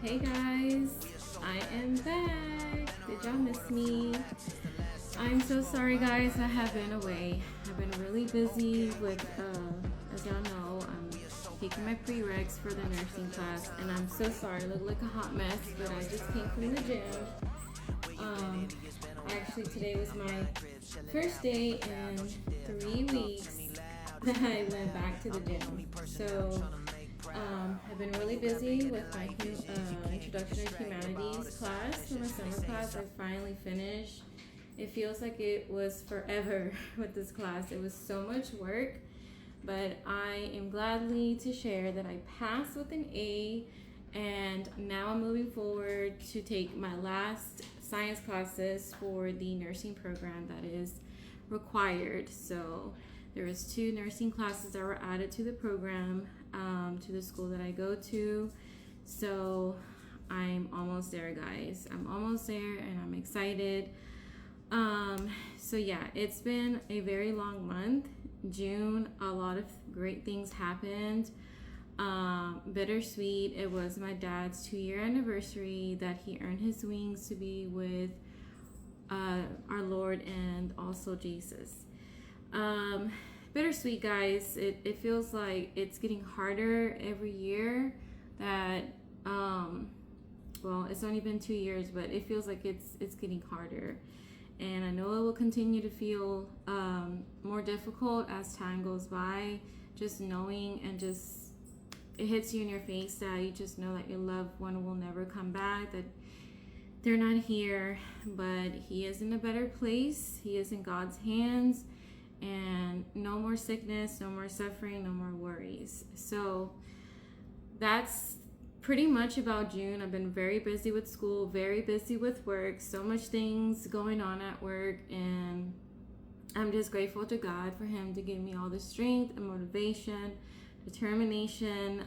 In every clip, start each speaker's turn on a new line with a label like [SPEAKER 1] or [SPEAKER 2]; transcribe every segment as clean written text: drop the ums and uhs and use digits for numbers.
[SPEAKER 1] Hey guys, I am back. Did y'all miss me? I'm so sorry, guys. I have been away. I've been really busy with, as y'all know, I'm taking my prereqs for the nursing class, and I'm so sorry. I look like a hot mess, but I just came from the gym. Um, Actually, today was my first day in 3 weeks that I went back to the gym. So I've been really busy with my Introduction to Humanities class. For my summer class, I finally finished. It feels like it was forever with this class. It was so much work, but I am gladly to share that I passed with an A, and now I'm moving forward to take my last science classes for the nursing program that is required. So there was 2 nursing classes that were added to the program, to the school that I go to. So I'm almost there, guys. I'm almost there, and I'm excited. So yeah, it's been a very long month. June, a lot of great things happened. Bittersweet. It was my dad's 2-year anniversary that he earned his wings to be with our Lord and also Jesus. Bittersweet, guys. It feels like it's getting harder every year. That well, it's only been 2 years, but it feels like it's getting harder, and I know it will continue to feel more difficult as time goes by. Just knowing, and just it hits you in your face that you just know that your loved one will never come back, that they're not here, but he is in a better place. He is in God's hands, and no more sickness, no more suffering, no more worries. So that's pretty much about June. I've been very busy with school, very busy with work, so much things going on at work, and I'm just grateful to God for him to give me all the strength and motivation, determination,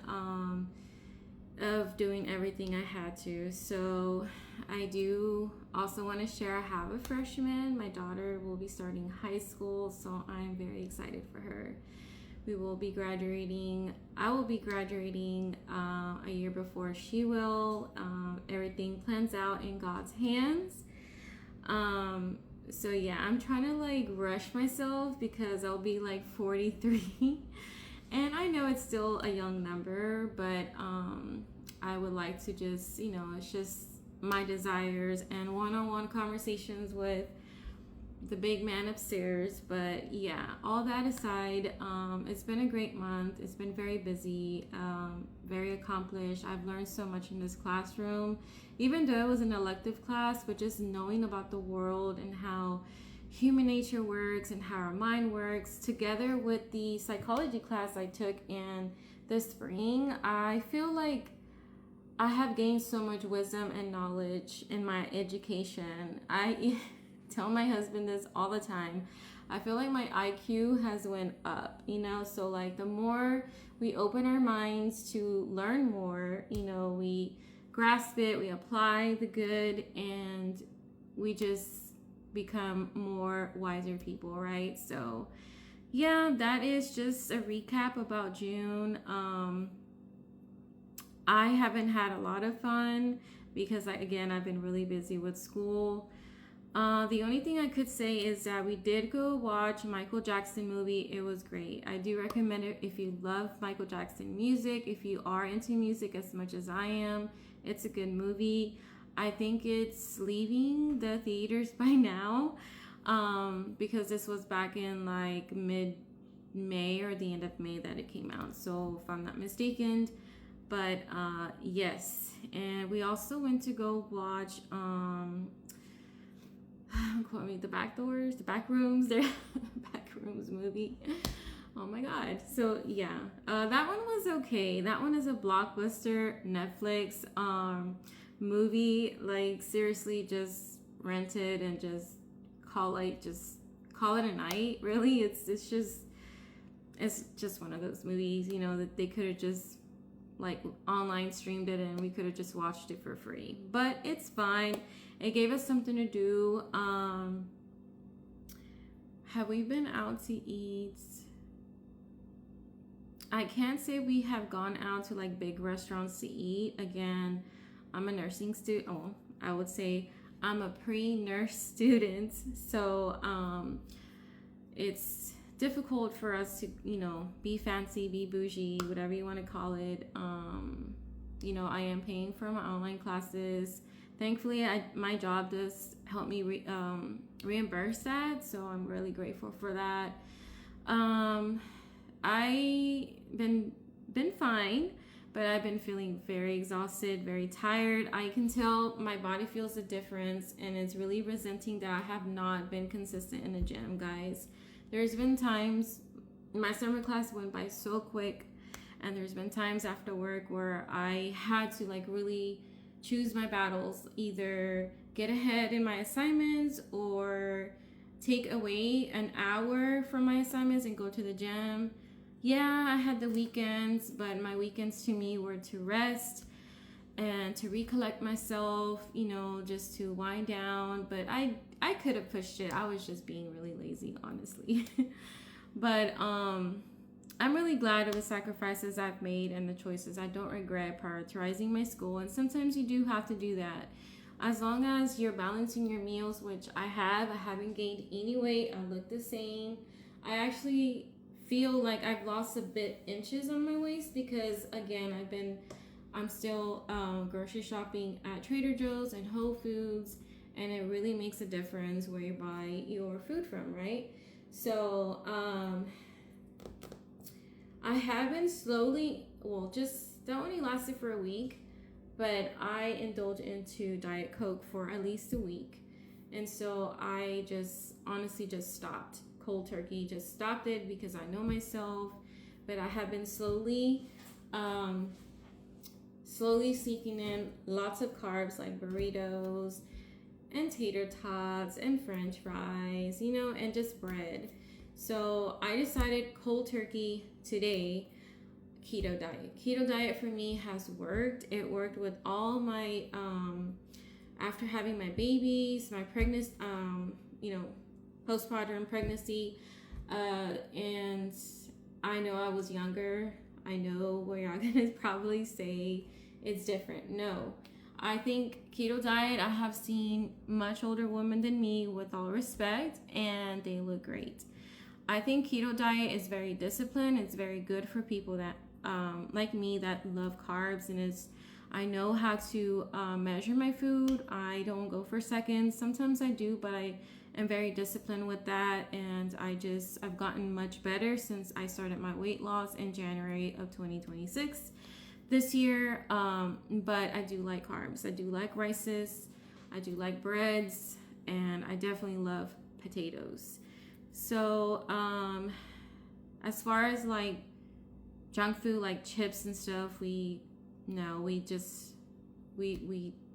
[SPEAKER 1] of doing everything I had to. So I do also want to share, I have a freshman. My daughter will be starting high school, so I'm very excited for her. We will be graduating. I will be graduating a year before she will. Everything plans out in God's hands. So yeah, I'm trying to like rush myself because I'll be like 43. And I know it's still a young number, but I would like to just, it's just my desires and one-on-one conversations with the big man upstairs. But yeah, all that aside, it's been a great month. It's been very busy, very accomplished. I've learned so much in this classroom, even though it was an elective class, but just knowing about the world and how human nature works and how our mind works, together with the psychology class I took in the spring, I feel like I have gained so much wisdom and knowledge in my education. I tell my husband this all the time. I feel like my IQ has went up, so like the more we open our minds to learn more, we grasp it, we apply the good, and we just become more wiser people, right? So yeah, that is just a recap about June. I haven't had a lot of fun because I've been really busy with school. The only thing I could say is that we did go watch Michael Jackson movie. It was great. I do recommend it if you love Michael Jackson music, if you are into music as much as I am. It's a good movie. I think it's leaving the theaters by now, because this was back in like mid-May or the end of May that it came out. So if I'm not mistaken, but yes. And we also went to go watch the back doors, the back rooms, their back rooms movie. Oh my god. So yeah, that one was okay. That one is a blockbuster Netflix movie. Like seriously, just rent it and just call it a night. Really, it's just one of those movies, that they could have just like online streamed it and we could have just watched it for free. But it's fine. It gave us something to do. Have we been out to eat? I can't say we have gone out to like big restaurants to eat. Again, I'm a nursing student. Oh, I would say I'm a pre-nurse student. So it's difficult for us to, be fancy, be bougie, whatever you want to call it. I am paying for my online classes. Thankfully, my job does help me reimburse that, so I'm really grateful for that. I been fine, but I've been feeling very exhausted, very tired. I can tell my body feels the difference, and it's really resenting that I have not been consistent in the gym, guys. There's been times my summer class went by so quick, and there's been times after work where I had to really choose my battles, either get ahead in my assignments or take away an hour from my assignments and go to the gym. Yeah, I had the weekends, but my weekends to me were to rest and to recollect myself, just to wind down. But I could have pushed it. I was just being really lazy, honestly. But I'm really glad of the sacrifices I've made and the choices. I don't regret prioritizing my school, and sometimes you do have to do that. As long as you're balancing your meals, which I haven't gained any weight. I look the same. I actually feel like I've lost a bit inches on my waist because, again, I'm still grocery shopping at Trader Joe's and Whole Foods, and it really makes a difference where you buy your food from, right? So I have been slowly, that only lasted for a week, but I indulged into Diet Coke for at least a week. And so I just honestly just stopped cold turkey, just stopped it because I know myself. But I have been slowly sneaking in lots of carbs like burritos and tater tots and french fries, and just bread. So I decided cold turkey today, keto diet. Keto diet for me has worked. It worked with all my, after having my babies, my pregnancy, postpartum pregnancy, and I know I was younger. I know where y'all gonna probably say it's different. No, I think keto diet, I have seen much older women than me, with all respect, and they look great. I think keto diet is very disciplined. It's very good for people that, like me, that love carbs, and I know how to measure my food. I don't go for seconds. Sometimes I do, but I am very disciplined with that, and I've gotten much better since I started my weight loss in January of 2026 this year. But I do like carbs. I do like rices. I do like breads, and I definitely love potatoes. So as far as junk food like chips and stuff, we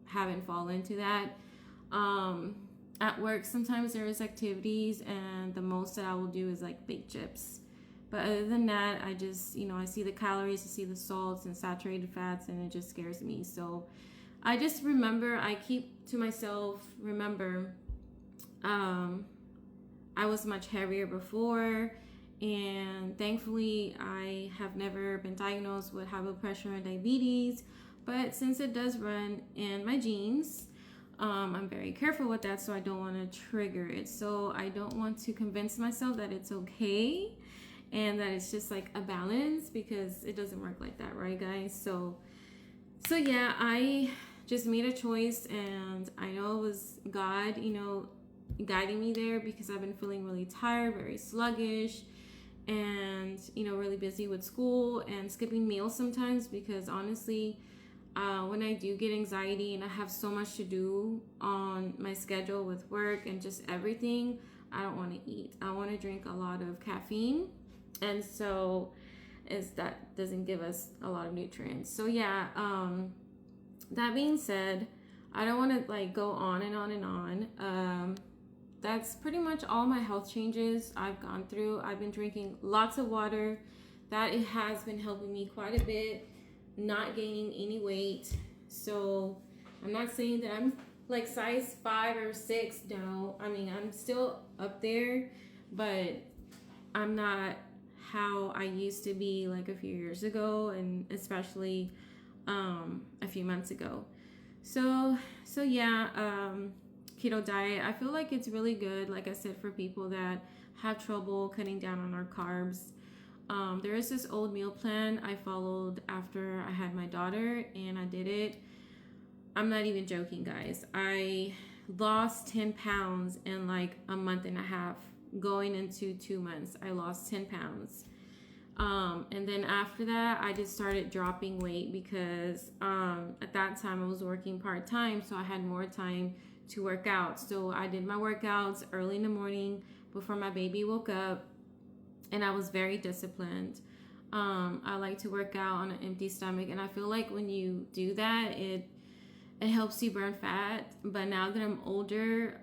[SPEAKER 1] haven't fallen into that. At work sometimes there is activities, and the most that I will do is baked chips. But other than that, I just, I see the calories, I see the salts and saturated fats, and it just scares me. So I just I keep to myself, I was much heavier before, and thankfully I have never been diagnosed with high blood pressure and diabetes. But since it does run in my genes, I'm very careful with that, so I don't want to trigger it. So I don't want to convince myself that it's okay and that it's just a balance, because it doesn't work like that, right, guys? So yeah, I just made a choice, and I know it was God, guiding me there, because I've been feeling really tired, very sluggish, and really busy with school and skipping meals sometimes, because honestly, when I do get anxiety and I have so much to do on my schedule with work and just everything, I don't want to eat. I want to drink a lot of caffeine, and so that doesn't give us a lot of nutrients. So yeah, that being said, I don't want to go on and on and on. That's pretty much all my health changes I've gone through. I've been drinking lots of water. That it has been helping me quite a bit, not gaining any weight. So I'm not saying that I'm size 5 or 6. No, I mean, I'm still up there, but I'm not how I used to be a few years ago, and especially a few months ago. So yeah, keto diet. I feel like it's really good. Like I said, for people that have trouble cutting down on our carbs. There is this old meal plan I followed after I had my daughter, and I did it. I'm not even joking, guys. I lost 10 pounds in like a month and a half. Going into 2 months, I lost 10 pounds. And then after that, I just started dropping weight because at that time I was working part-time, so I had more time to work out. So I did my workouts early in the morning before my baby woke up, and I was very disciplined. I like to work out on an empty stomach, and I feel like when you do that, it helps you burn fat. But now that I'm older,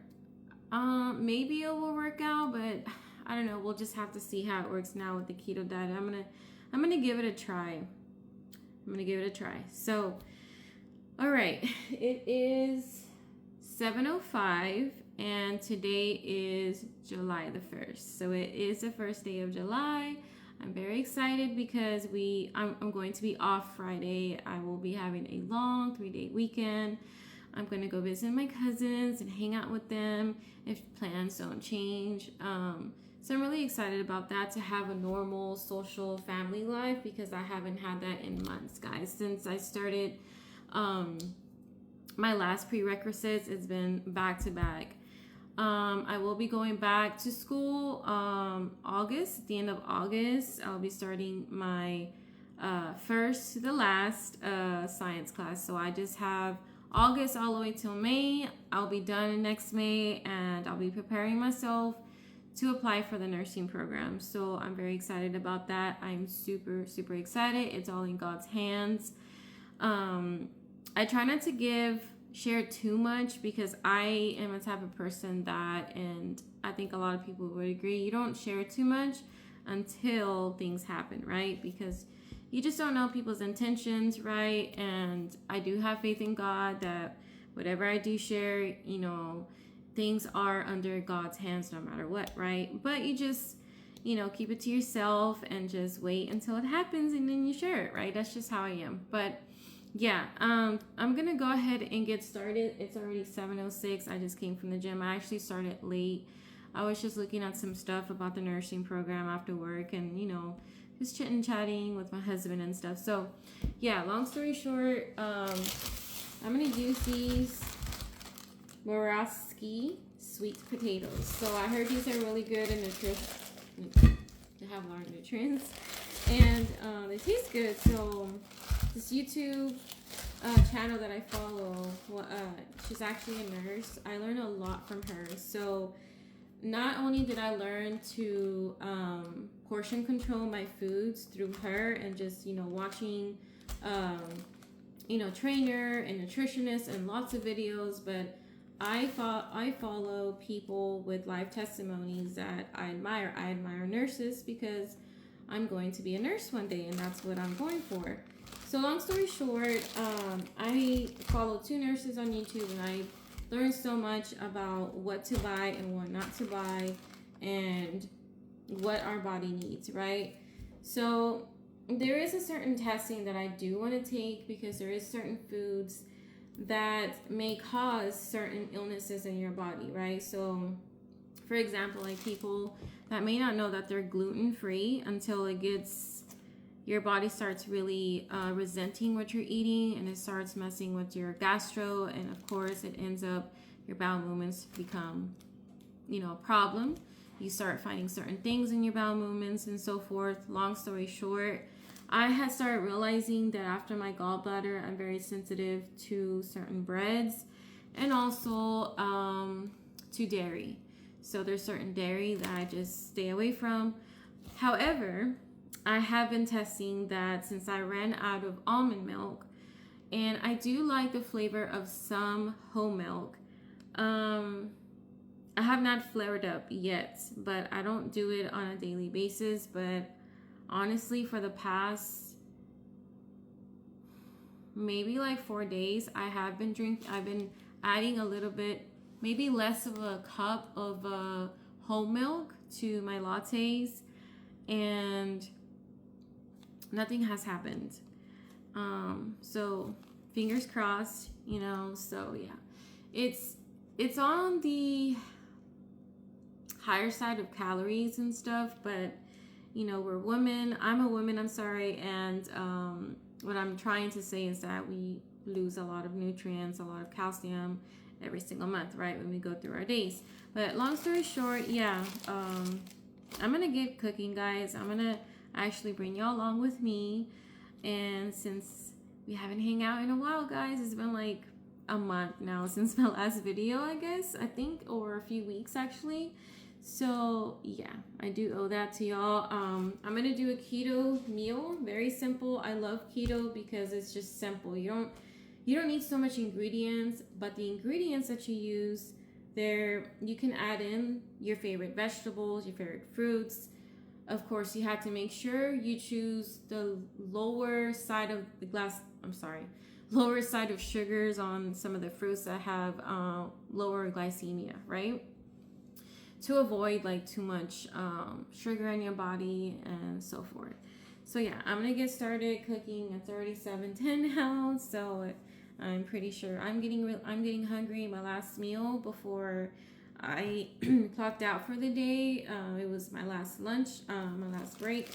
[SPEAKER 1] maybe it will work out, but I don't know. We'll just have to see how it works now with the keto diet. I'm gonna give it a try. So, all right, it is 7:05, and today is July the 1st. So it is the first day of July. I'm very excited because I'm going to be off Friday. I will be having a long 3-day weekend. I'm going to go visit my cousins and hang out with them if plans don't change. So I'm really excited about that, to have a normal social family life, because I haven't had that in months, guys. Since I started my last prerequisites, it's been back to back. I will be going back to school August, the end of August. I'll be starting my first to the last science class. So I just have August all the way till May. I'll be done next May, and I'll be preparing myself to apply for the nursing program. So I'm very excited about that. I'm super, super excited. It's all in God's hands. I try not to share too much, because I am a type of person that, and I think a lot of people would agree, you don't share too much until things happen, right? Because you just don't know people's intentions, right? And I do have faith in God that whatever I do share, things are under God's hands no matter what, right? But you just, keep it to yourself and just wait until it happens, and then you share it, right? That's just how I am. But yeah, I'm gonna go ahead and get started. It's already 7:06. I just came from the gym. I actually started late. I was just looking at some stuff about the nursing program after work, and just chatting with my husband and stuff. So yeah, long story short, I'm gonna use these baaaaaack sweet potatoes. So I heard these are really good in they have a lot of nutrients, and they taste good. So this YouTube channel that I follow, she's actually a nurse. I learned a lot from her. So not only did I learn to portion control my foods through her, and just watching trainer and nutritionist and lots of videos, but I follow people with life testimonies that I admire. I admire nurses because I'm going to be a nurse one day, and that's what I'm going for. So long story short, I follow 2 nurses on YouTube, and I learned so much about what to buy and what not to buy, and what our body needs, right? So there is a certain testing that I do want to take, because there is certain foods that may cause certain illnesses in your body, right? So for example, like people that may not know that they're gluten-free until your body starts really resenting what you're eating, and it starts messing with your gastro, and of course it ends up, your bowel movements become a problem. You start finding certain things in your bowel movements and so forth. Long story short, I had started realizing that after my gallbladder, I'm very sensitive to certain breads, and also to dairy. So there's certain dairy that I just stay away from. However, I have been testing that since I ran out of almond milk, and I do like the flavor of some whole milk. I have not flared up yet, but I don't do it on a daily basis. But honestly, for the past maybe like 4 days, I've been adding a little bit, maybe less of a cup of whole milk to my lattes, and nothing has happened. So fingers crossed, you know. So yeah, it's on the higher side of calories and stuff, but you know, we're women. I'm a woman, I'm sorry. And what I'm trying to say is that we lose a lot of nutrients, a lot of calcium every single month, right? When we go through our days. But long story short, yeah, I'm going to get cooking, guys. I'm going to actually bring y'all along with me. And since we haven't hang out in a while, guys, it's been like a month now since my last video, I guess, I think, or a few weeks actually. So yeah, I do owe that to y'all. I'm gonna do a keto meal, very simple. I love keto because it's just simple. You don't need so much ingredients, but the ingredients that you use there, you can add in your favorite vegetables, your favorite fruits. Of course, you have to make sure you choose the lower side of the glass, lower side of sugars on some of the fruits that have lower glycemia, right? To avoid like too much sugar in your body and so forth. So yeah, I'm gonna get started cooking. It's already 7:10 now, so I'm pretty sure I'm getting hungry. My last meal before I clocked out for the day, it was my last lunch, my last break,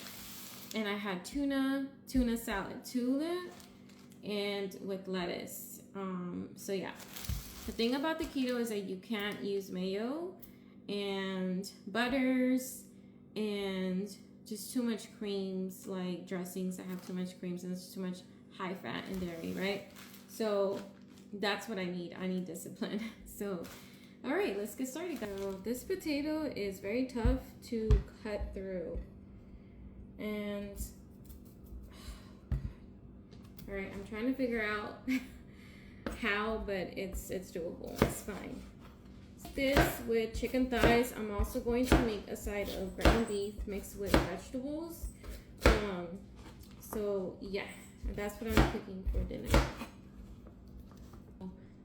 [SPEAKER 1] and I had tuna salad, and with lettuce. So yeah, the thing about the keto is that you can't use mayo and butters and just too much creams, like dressings that have too much creams, and it's too much high fat and dairy, right? So that's what I need. I need discipline. So all right, let's get started. So this potato is very tough to cut through, and all right, I'm trying to figure out how, but it's doable. It's fine. This with chicken thighs. I'm also going to make a side of ground beef mixed with vegetables. So yeah, that's what I'm cooking for dinner.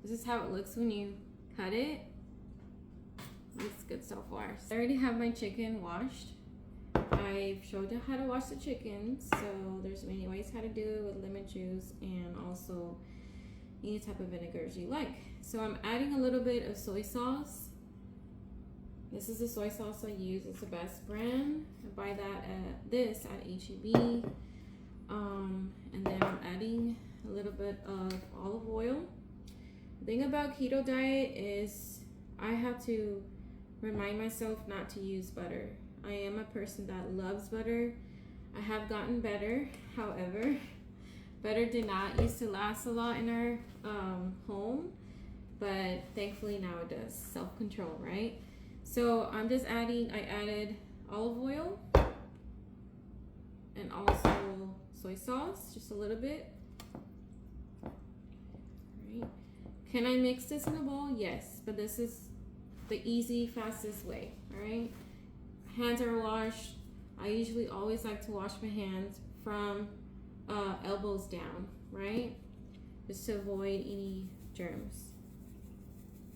[SPEAKER 1] This is how it looks when you cut it. It's good so far. I already have my chicken washed. I've showed you how to wash the chicken, so there's many ways how to do it with lemon juice and also any type of vinegars you like. So I'm adding a little bit of soy sauce. This is the soy sauce I use. It's the best brand. I buy this at H-E-B. And then I'm adding a little bit of olive oil. The thing about keto diet is I have to remind myself not to use butter. I am a person that loves butter. I have gotten better. However, butter did not used to last a lot in our home, but thankfully now it does. Self-control, right? So I'm just I added olive oil and also soy sauce, just a little bit. Right. Can I mix this in a bowl? Yes, but this is the easy, fastest way, all right? Hands are washed. I usually always like to wash my hands from elbows down, right? Just to avoid any germs.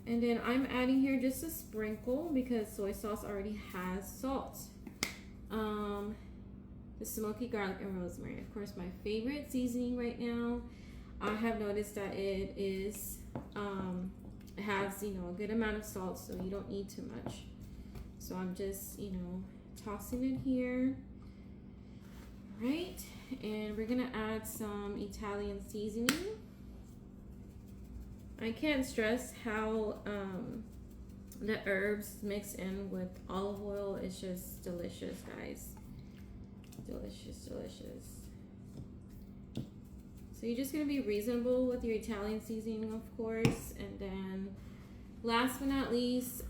[SPEAKER 1] And then I'm adding here just a sprinkle because soy sauce already has salt. The smoky garlic and rosemary. Of course, my favorite seasoning right now. I have noticed that it is, it has, you know, a good amount of salt, so you don't need too much. So I'm just, you know, tossing it here. All right, and we're gonna add some Italian seasoning. I can't stress how the herbs mixed in with olive oil is just delicious, guys. Delicious, delicious. So you're just gonna be reasonable with your Italian seasoning, of course. And then last but not least,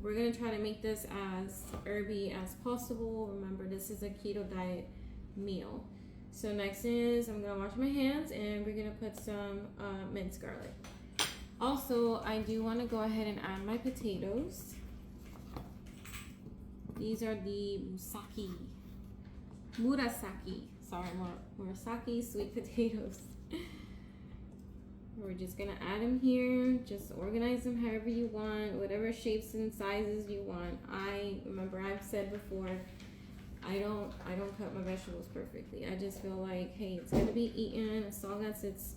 [SPEAKER 1] we're gonna try to make this as herby as possible. Remember, this is a keto diet meal. So next is I'm gonna wash my hands and we're gonna put some minced garlic. Also, I do want to go ahead and add my potatoes. These are the Murasaki sweet potatoes. We're just gonna add them here. Just organize them however you want, whatever shapes and sizes you want. Remember I've said before, I don't cut my vegetables perfectly. I just feel like, hey, it's gonna be eaten as long as it's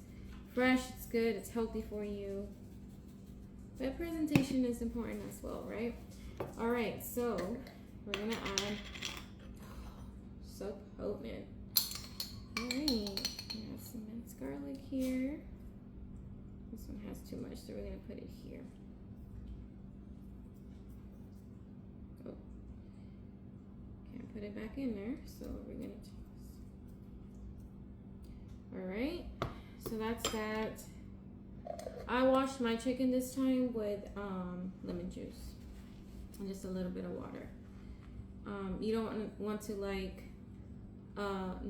[SPEAKER 1] fresh, it's good, it's healthy for you. But presentation is important as well, right? All right, so we're gonna add, so potent. All right, we have some minced garlic here. This one has too much, so we're gonna put it here. Oh, can't put it back in there, so we're gonna toss. All right, so that's that. I washed my chicken this time with lemon juice and just a little bit of water. You don't want to like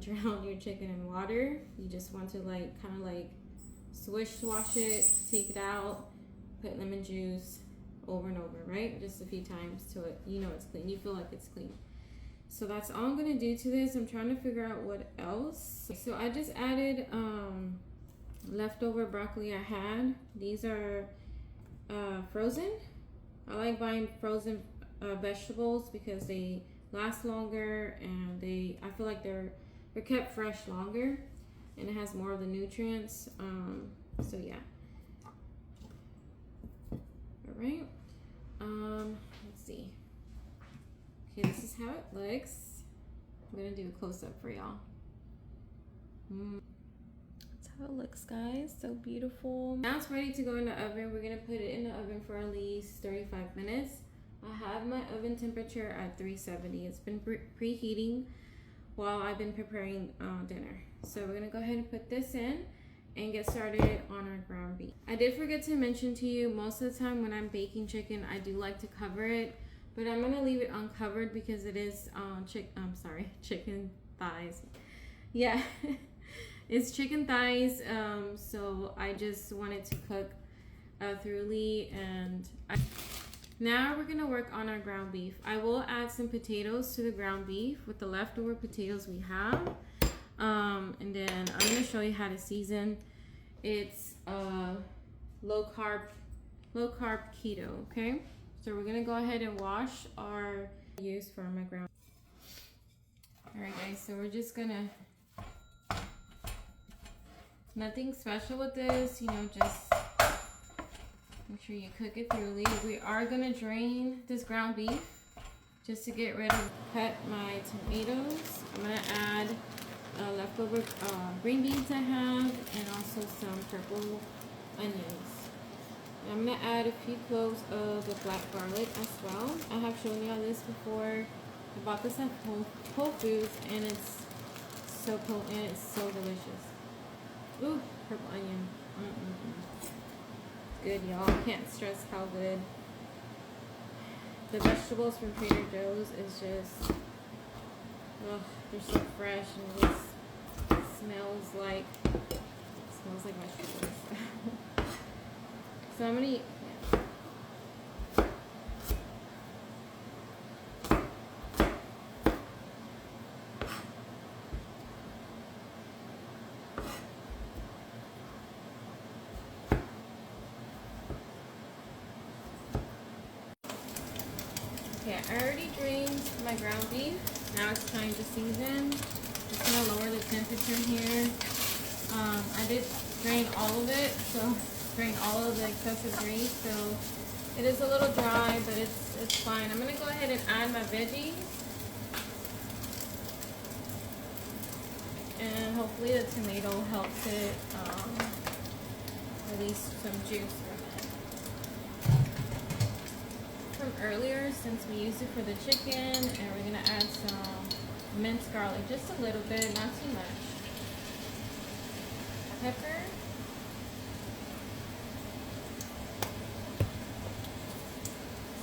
[SPEAKER 1] drown your chicken in water. You just want to like kind of like swish wash it, take it out, put lemon juice over and over, right? Just a few times till it, you know it's clean. You feel like it's clean. So that's all I'm gonna do to this. I'm trying to figure out what else. So I just added leftover broccoli I had. These are frozen. I like buying frozen vegetables because they last longer and I feel like they're kept fresh longer and it has more of the nutrients. So yeah. All right. Let's see. Okay, this is how it looks. I'm gonna do a close-up for y'all. That's how it looks, guys. So beautiful. Now it's ready to go in the oven. We're gonna put it in the oven for at least 35 minutes. I have my oven temperature at 370. It's been preheating while I've been preparing dinner. So we're gonna go ahead and put this in and get started on our ground beef. I did forget to mention to you, most of the time when I'm baking chicken, I do like to cover it, but I'm gonna leave it uncovered because it is chicken thighs. Yeah, it's chicken thighs. So I just wanted to cook thoroughly, and now we're gonna work on our ground beef. I will add some potatoes to the ground beef with the leftover potatoes we have. And then I'm gonna show you how to season. It's low carb keto, okay? So we're gonna go ahead and wash our use for my ground. All right, guys, so we're just gonna, nothing special with this, you know, just make sure you cook it thoroughly. We are gonna drain this ground beef just to get rid of, cut my tomatoes. I'm gonna add leftover green beans I have, and also some purple onions. And I'm gonna add a few cloves of the black garlic as well. I have shown y'all this before. I bought this at Whole Foods, and it's so potent. It's so delicious. Ooh, purple onion. Good, y'all. Can't stress how good. The vegetables from Trader Joe's is just, oh, they're so fresh, and it smells like vegetables. So I'm gonna eat. Okay, I already drained my ground beef. Now it's time to season. Just gonna lower the temperature here. I did drain all of it, so drain all of the excessive grease. So it is a little dry, but it's fine. I'm gonna go ahead and add my veggies, and hopefully the tomato helps it release some juice from earlier, since we used it for the chicken. And we're gonna add some minced garlic, just a little bit, not too much. Pepper.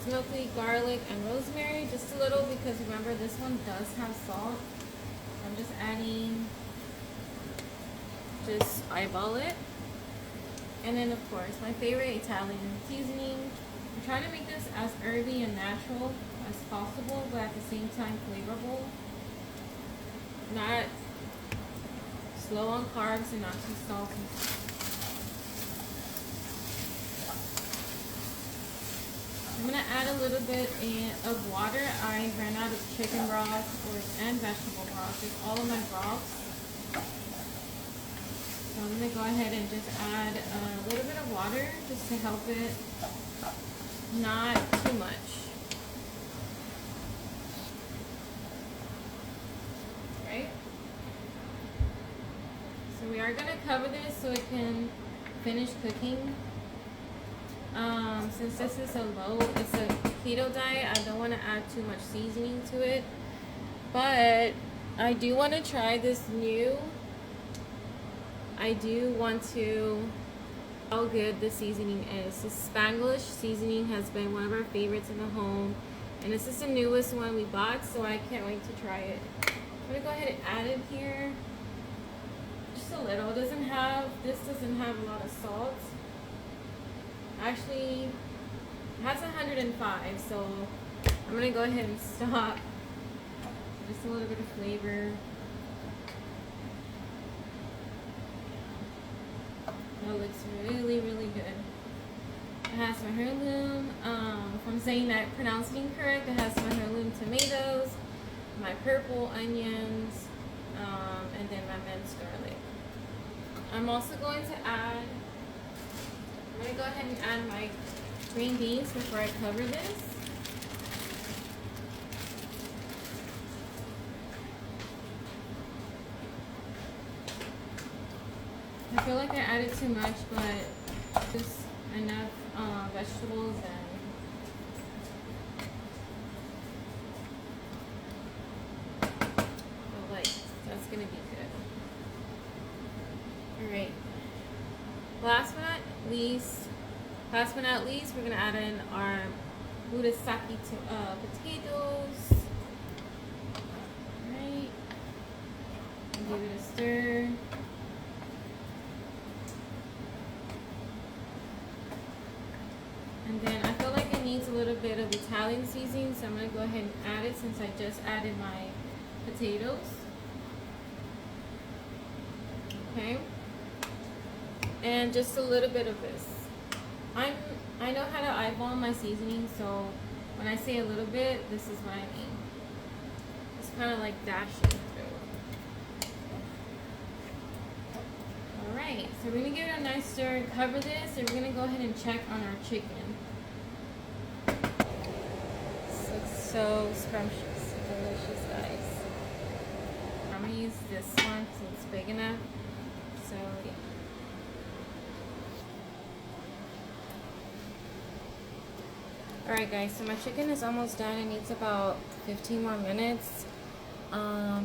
[SPEAKER 1] Smoky garlic and rosemary, just a little, because remember this one does have salt. I'm just adding, just eyeball it. And then of course my favorite Italian seasoning. I'm trying to make this as herby and natural as possible, but at the same time flavorful. Not slow on carbs and not too salty. I'm gonna add a little bit of water. I ran out of chicken broth and vegetable broth. Just all of my broths. So I'm gonna go ahead and just add a little bit of water just to help it, not too much. Right? So we are gonna cover this so it can finish cooking. Since this is it's a keto diet, I don't want to add too much seasoning to it. But I do want to try this new. I do want to how good the seasoning is. The Spanglish seasoning has been one of our favorites in the home, and this is the newest one we bought, so I can't wait to try it. I'm gonna go ahead and add it here, just a little. This doesn't have a lot of salt. Actually, it has 105, so I'm gonna go ahead and stop. Just a little bit of flavor. That looks really, really good. It has my heirloom, if I'm saying that, pronouncing correct, it has my heirloom tomatoes, my purple onions, and then my minced garlic. I'm also going to add, I'm going to go ahead and add my green beans before I cover this. I feel like I added too much, but just enough vegetables and that's gonna be good. Alright. Last but not least, we're gonna add in our murasaki potatoes. Alright. Give it a stir. And then I feel like it needs a little bit of Italian seasoning, so I'm going to go ahead and add it since I just added my potatoes. Okay. And just a little bit of this. I know how to eyeball my seasoning, so when I say a little bit, this is what I mean. It's kind of like dashing through. Alright, so we're going to give it a nice stir and cover this, and we're going to go ahead and check on our chicken. So scrumptious, delicious, guys. I'm gonna use this one since it's big enough. So yeah. Alright guys, so my chicken is almost done. It needs about 15 more minutes.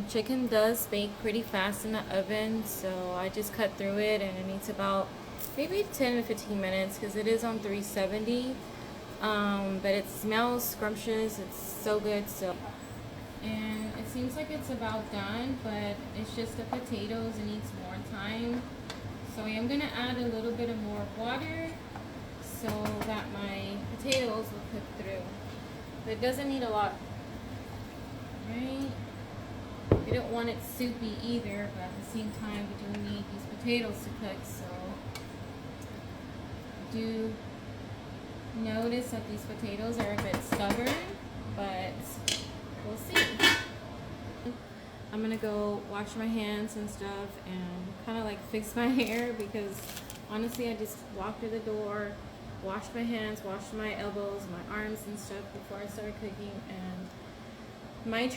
[SPEAKER 1] Chicken does bake pretty fast in the oven, so I just cut through it, and it needs about maybe 10 to 15 minutes because it is on 370. But it smells scrumptious. It's so good. So, and it seems like it's about done, but it's just the potatoes. It needs more time. So I am gonna add a little bit of more water so that my potatoes will cook through. But it doesn't need a lot, right? We don't want it soupy either, but at the same time, we do need these potatoes to cook. So do notice that these potatoes are a bit stubborn, but we'll see. I'm gonna go wash my hands and stuff and kind of like fix my hair because honestly I just walked through the door, washed my hands, washed my elbows, my arms and stuff before I started cooking. And my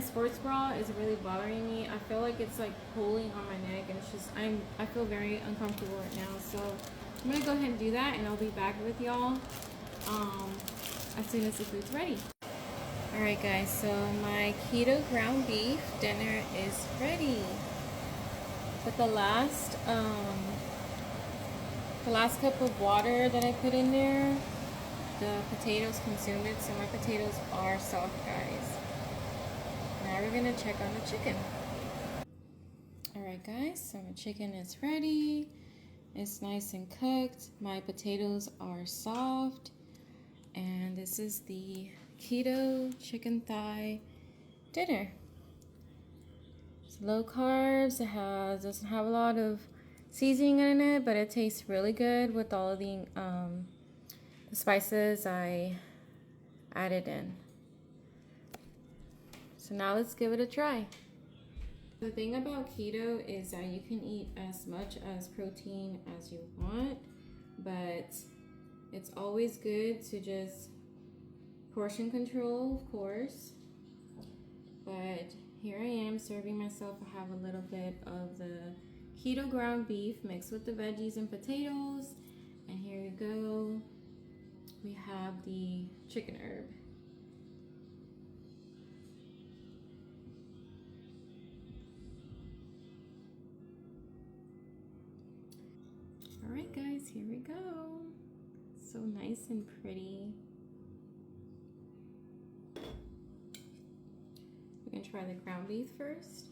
[SPEAKER 1] sports bra is really bothering me. I feel like it's like pulling on my neck, and it's just I feel very uncomfortable right now. So I'm gonna go ahead and do that, and I'll be back with y'all as soon as the food's ready. Alright guys, so my keto ground beef dinner is ready. But the last cup of water that I put in there, the potatoes consumed it, so my potatoes are soft, guys. Now we're gonna check on the chicken. Alright guys, so my chicken is ready. It's nice and cooked. My potatoes are soft. And this is the keto chicken thigh dinner. It's low carbs. It doesn't have a lot of seasoning in it, but it tastes really good with all of the spices I added in. So now let's give it a try. The thing about keto is that you can eat as much as protein as you want, but it's always good to just portion control, of course. But here I am serving myself. I have a little bit of the keto ground beef mixed with the veggies and potatoes. And here you go. We have the chicken herb. All right, guys, here we go. So nice and pretty. We're gonna try the ground beef first.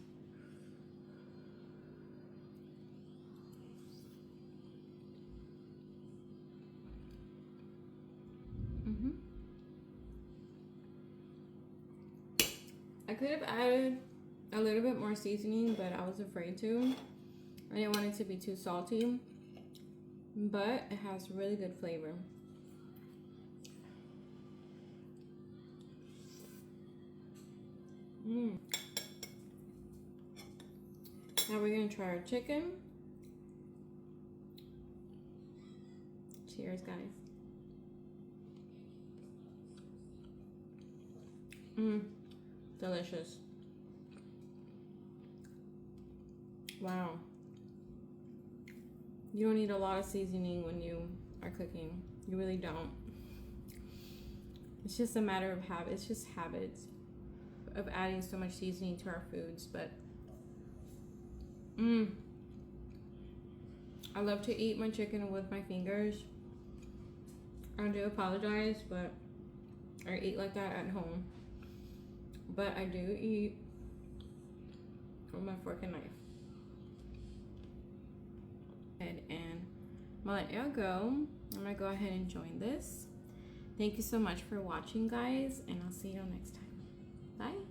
[SPEAKER 1] I could have added a little bit more seasoning, but I was afraid to. I didn't want it to be too salty, but it has really good flavor. Now we're gonna try our chicken. Cheers, guys. Delicious. Wow. You don't need a lot of seasoning when you are cooking. You really don't. It's just a matter of habit. It's just habits of adding so much seasoning to our foods, but I love to eat my chicken with my fingers. I do apologize, but I eat like that at home. But I do eat with my fork and knife. And I'm gonna let y'all go. I'm gonna go ahead and join this. Thank you so much for watching, guys, and I'll see y'all next time. Bye.